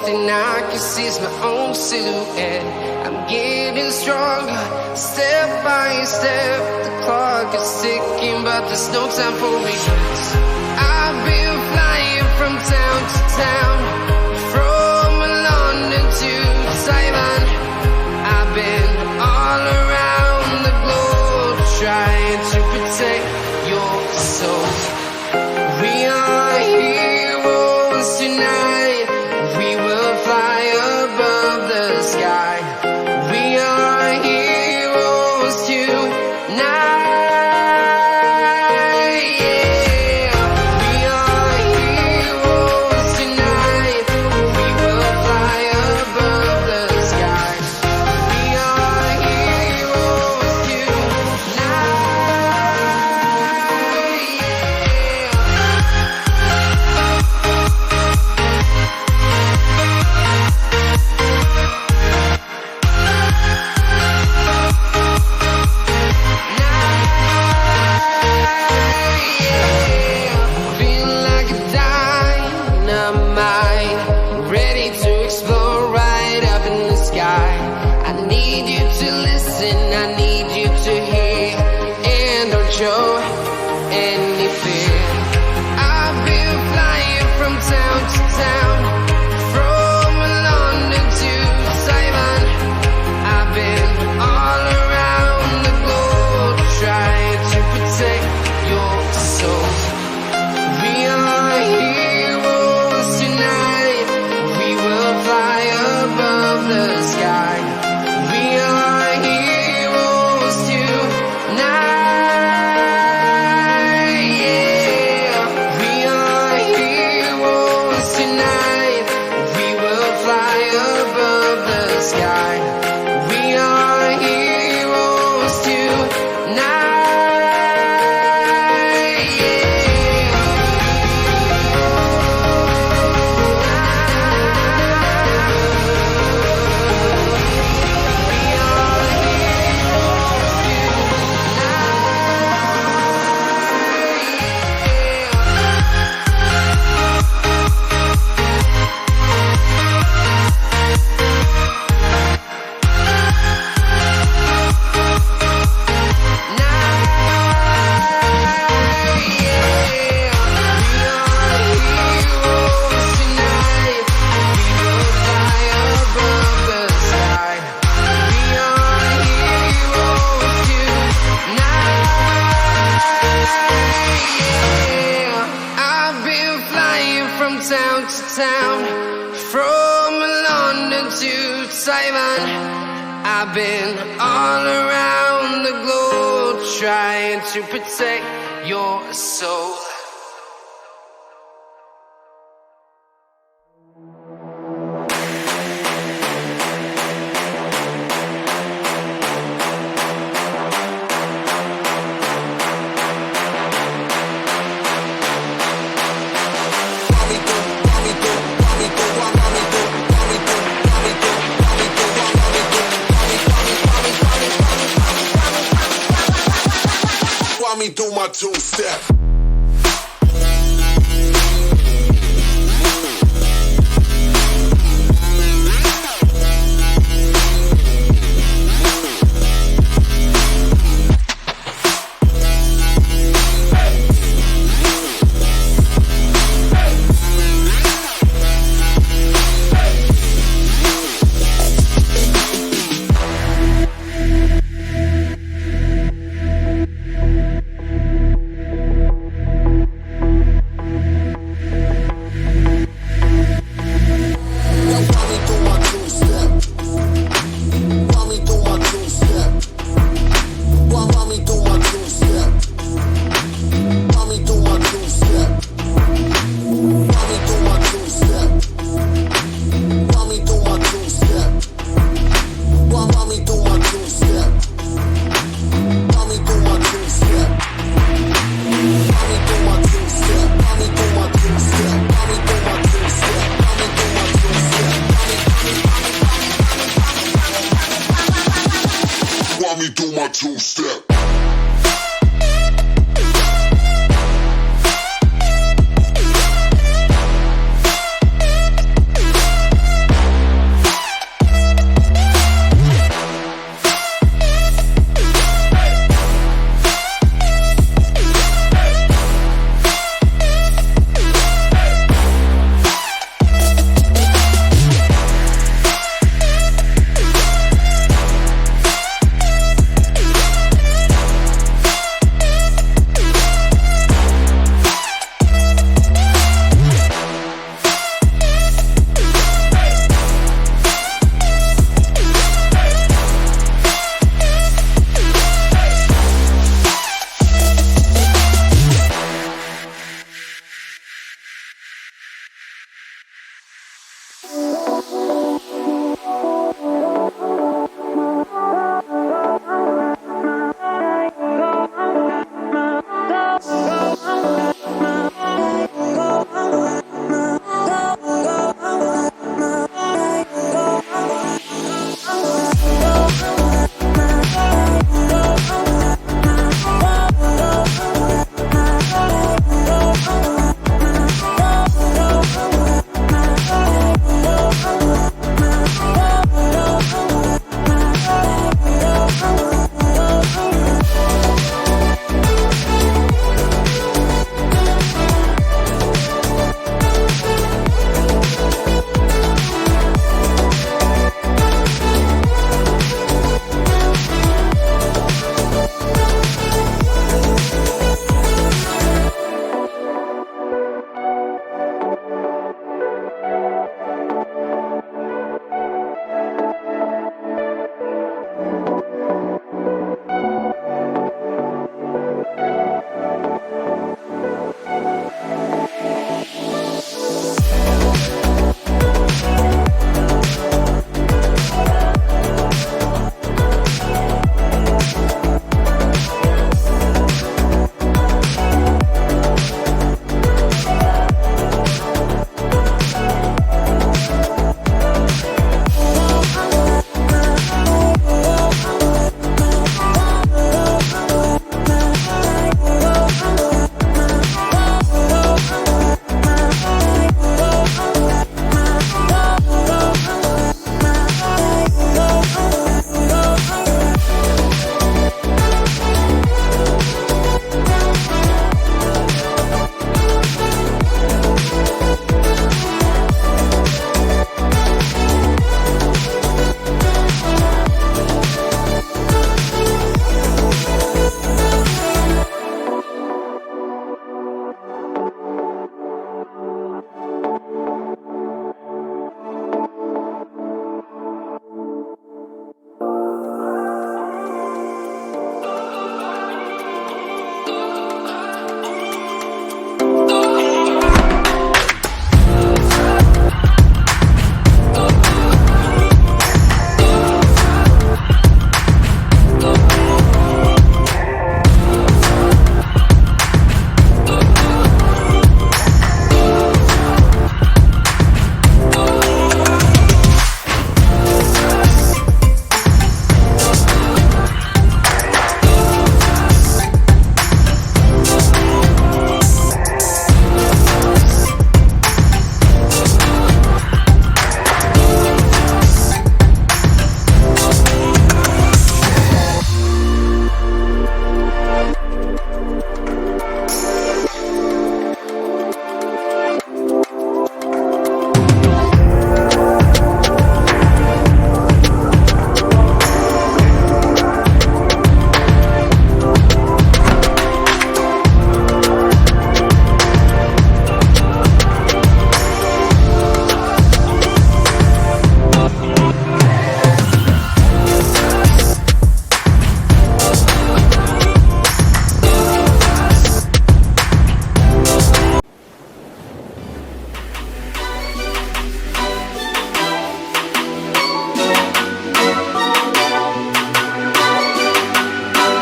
thing I can see is my own silhouette. I'm getting stronger, step by step. The clock is ticking, but there's no time for regrets. I've been flying from town to town, from London to Taiwan. I've been all around the globe, trying to protect your soul. We are heroes tonight. We will fly above the sky. We are heroes tonight. Show any fear. I've been flying from town to town, from London to Taiwan. I've been all around the globe, trying to protect your soul. We are heroes tonight. We will fly above the sky. We are heroes tonight. Town to town, from London to Taiwan. I've been all around the globe, trying to protect your soul. Me do my two-step. me do my two-step.